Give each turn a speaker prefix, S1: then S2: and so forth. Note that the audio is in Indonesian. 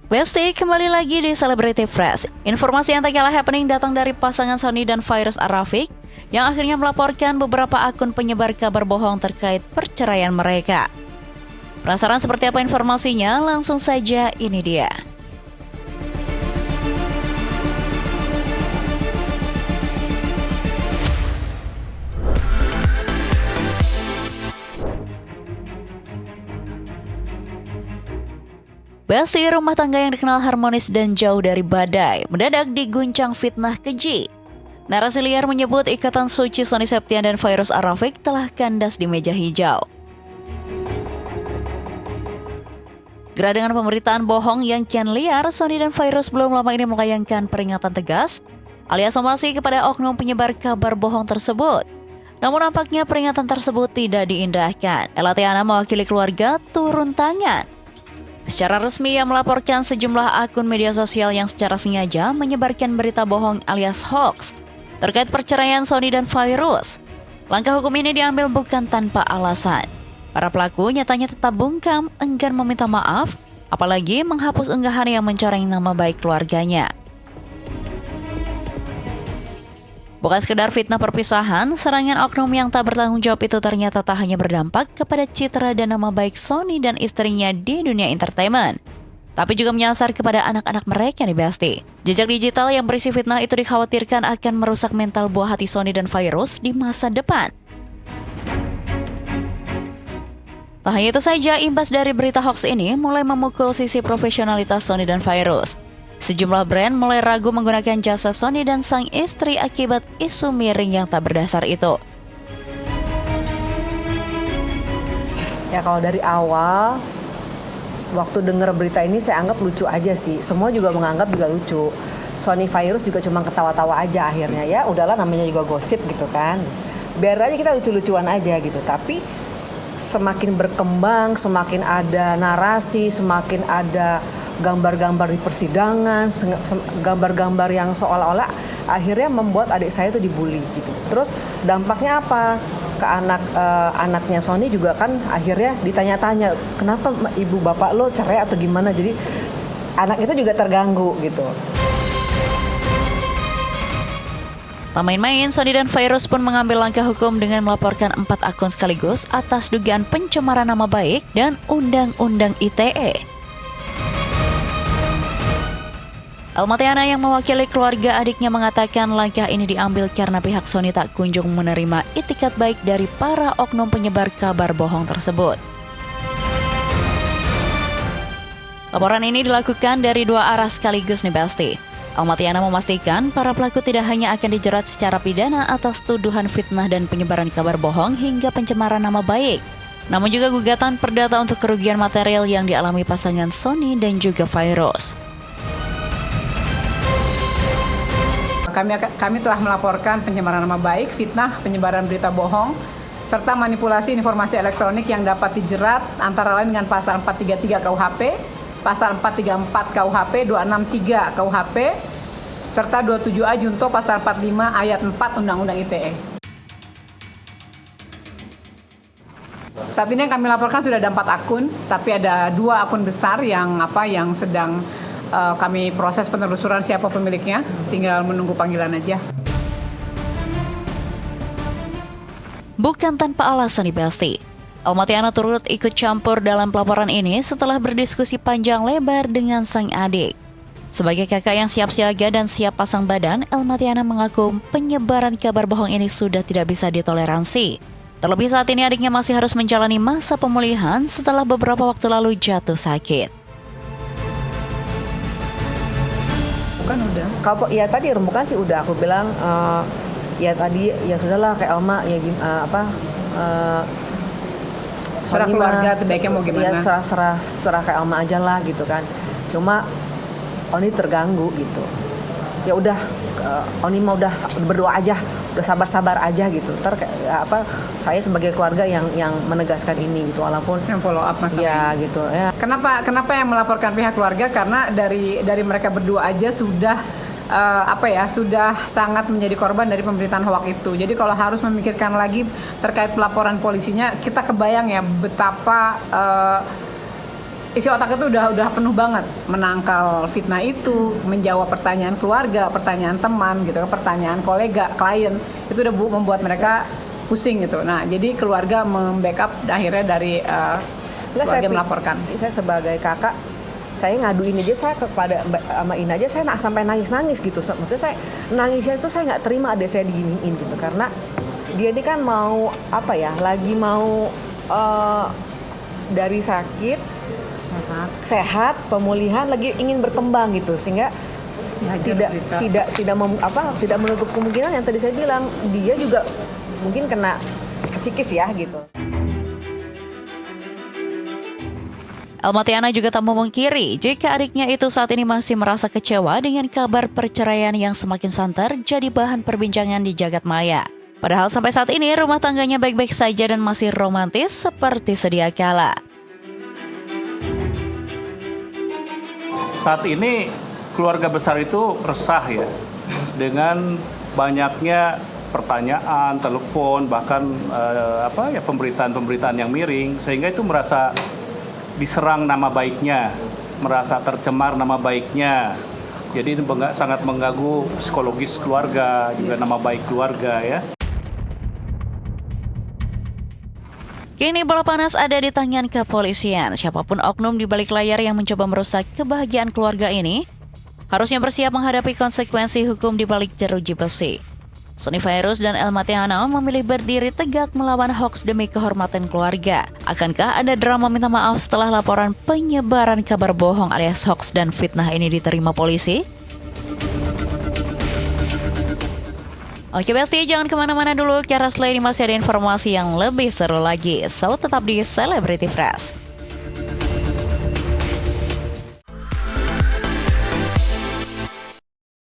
S1: Besti, kembali lagi di Celebrity Fresh. Informasi yang tak kalah happening datang dari pasangan Sony dan Fairuz Ar-Rafiq yang akhirnya melaporkan beberapa akun penyebar kabar bohong terkait perceraian mereka. Penasaran seperti apa informasinya? Langsung saja, ini dia. Besti, rumah tangga yang dikenal harmonis dan jauh dari badai mendadak diguncang fitnah keji. Narasi liar menyebut ikatan suci Sony Septian dan Fairuz Ar-Rafiq telah kandas di meja hijau. Gerah dengan pemberitaan bohong yang kian liar, Sony dan Fairuz belum lama ini melayangkan peringatan tegas alias somasi kepada oknum penyebar kabar bohong tersebut. Namun nampaknya peringatan tersebut tidak diindahkan. Ella Tiana mewakili keluarga turun tangan. Secara resmi ia melaporkan sejumlah akun media sosial yang secara sengaja menyebarkan berita bohong alias hoax terkait perceraian Sony dan Fairuz. Langkah hukum ini diambil bukan tanpa alasan. Para pelaku nyatanya tetap bungkam, enggan meminta maaf, apalagi menghapus unggahan yang mencoreng nama baik keluarganya. Bukan sekedar fitnah perpisahan, serangan oknum yang tak bertanggung jawab itu ternyata tak hanya berdampak kepada citra dan nama baik Sony dan istrinya di dunia entertainment, tapi juga menyasar kepada anak-anak mereka nih Besti. Jejak digital yang berisi fitnah itu dikhawatirkan akan merusak mental buah hati Sony dan Fairuz di masa depan. Tak hanya itu saja, imbas dari berita hoax ini mulai memukul sisi profesionalitas Sony dan Fairuz. Sejumlah brand mulai ragu menggunakan jasa Sony dan sang istri akibat isu miring yang tak berdasar itu.
S2: Ya kalau dari awal, waktu dengar berita ini saya anggap lucu aja sih. Semua juga menganggap juga lucu. Sony Fairuz juga cuma ketawa-tawa aja akhirnya. Ya udahlah, namanya juga gosip gitu kan. Biar aja kita lucu-lucuan aja gitu. Tapi semakin berkembang, semakin ada narasi, semakin ada gambar-gambar di persidangan, gambar-gambar yang seolah-olah akhirnya membuat adik saya itu dibully gitu. Terus dampaknya apa? Ke anaknya Sony juga kan akhirnya ditanya-tanya, kenapa ibu bapak lo cerai atau gimana? Jadi anak itu juga terganggu gitu.
S1: Tak main-main, Sony dan Fairuz pun mengambil langkah hukum dengan melaporkan 4 akun sekaligus atas dugaan pencemaran nama baik dan Undang-Undang ITE. Ella Tiana yang mewakili keluarga adiknya mengatakan langkah ini diambil karena pihak Sony tak kunjung menerima itikat baik dari para oknum penyebar kabar bohong tersebut. Laporan ini dilakukan dari 2 arah sekaligus nih Besti. Ella Tiana memastikan para pelaku tidak hanya akan dijerat secara pidana atas tuduhan fitnah dan penyebaran kabar bohong hingga pencemaran nama baik, namun juga gugatan perdata untuk kerugian material yang dialami pasangan Sony dan juga Fairuz.
S3: Kami telah melaporkan pencemaran nama baik, fitnah, penyebaran berita bohong, serta manipulasi informasi elektronik yang dapat dijerat antara lain dengan pasal 433 KUHP, pasal 434 KUHP, 263 KUHP, serta 27A Junto pasal 45 ayat 4 Undang-Undang ITE. Saat ini yang kami laporkan sudah ada 4 akun, tapi ada 2 akun besar yang sedang kami proses penelusuran siapa pemiliknya, tinggal menunggu panggilan aja.
S1: Bukan tanpa alasan nih Besti. Ella Tiana turut ikut campur dalam pelaporan ini setelah berdiskusi panjang lebar dengan sang adik. Sebagai kakak yang siap siaga dan siap pasang badan, Ella Tiana mengaku penyebaran kabar bohong ini sudah tidak bisa ditoleransi. Terlebih saat ini adiknya masih harus menjalani masa pemulihan setelah beberapa waktu lalu jatuh sakit.
S3: Kan udah.
S2: Kalau ya tadi rembukan sih udah aku bilang ya tadi ya sudahlah kayak Elma ya
S3: serah keluarga sebaiknya mau gimana?
S2: Ya serah kayak Elma aja lah gitu kan. Cuma Oni terganggu gitu. Ya udah Oni mau udah berdoa aja, udah sabar-sabar aja gitu. Saya sebagai keluarga yang menegaskan ini gitu, walaupun
S3: yang follow up Mas.
S2: Ya gitu ya.
S3: Kenapa yang melaporkan pihak keluarga? Karena dari mereka berdua aja sudah sudah sangat menjadi korban dari pemberitaan hoax itu. Jadi kalau harus memikirkan lagi terkait pelaporan polisinya, kita kebayang ya betapa isi otak itu udah penuh banget menangkal fitnah itu, menjawab pertanyaan keluarga, pertanyaan teman gitu, pertanyaan kolega, klien, itu udah membuat mereka pusing gitu. Nah, jadi keluarga membackup akhirnya dari keluarga melaporkan.
S2: Saya sebagai kakak, saya ngaduin aja, saya kepada sama Ina aja, saya sampai nangis gitu. Maksudnya saya nangisnya itu saya nggak terima ada saya diginiin gitu, karena dia ini kan mau apa ya, lagi mau dari sakit sehat pemulihan, lagi ingin berkembang gitu, sehingga tidak menutup kemungkinan yang tadi saya bilang dia juga mungkin kena psikis ya gitu.
S1: Elmatiana juga tak memungkiri jika adiknya itu saat ini masih merasa kecewa dengan kabar perceraian yang semakin santer jadi bahan perbincangan di jagat maya. Padahal sampai saat ini rumah tangganya baik-baik saja dan masih romantis seperti sedia kala.
S4: Saat ini keluarga besar itu resah ya dengan banyaknya pertanyaan, telepon, bahkan pemberitaan-pemberitaan yang miring, sehingga itu merasa diserang nama baiknya, merasa tercemar nama baiknya. Jadi itu sangat mengganggu psikologis keluarga, juga nama baik keluarga ya.
S1: Kini bola panas ada di tangan kepolisian. Siapapun oknum di balik layar yang mencoba merusak kebahagiaan keluarga ini harusnya bersiap menghadapi konsekuensi hukum di balik jeruji besi. Sony Virus dan Elmatiana memilih berdiri tegak melawan hoax demi kehormatan keluarga. Akankah ada drama minta maaf setelah laporan penyebaran kabar bohong alias hoax dan fitnah ini diterima polisi? Oke Besti, jangan kemana-mana dulu, karena setelah ini masih ada informasi yang lebih seru lagi. So, tetap di Celebrity Fresh.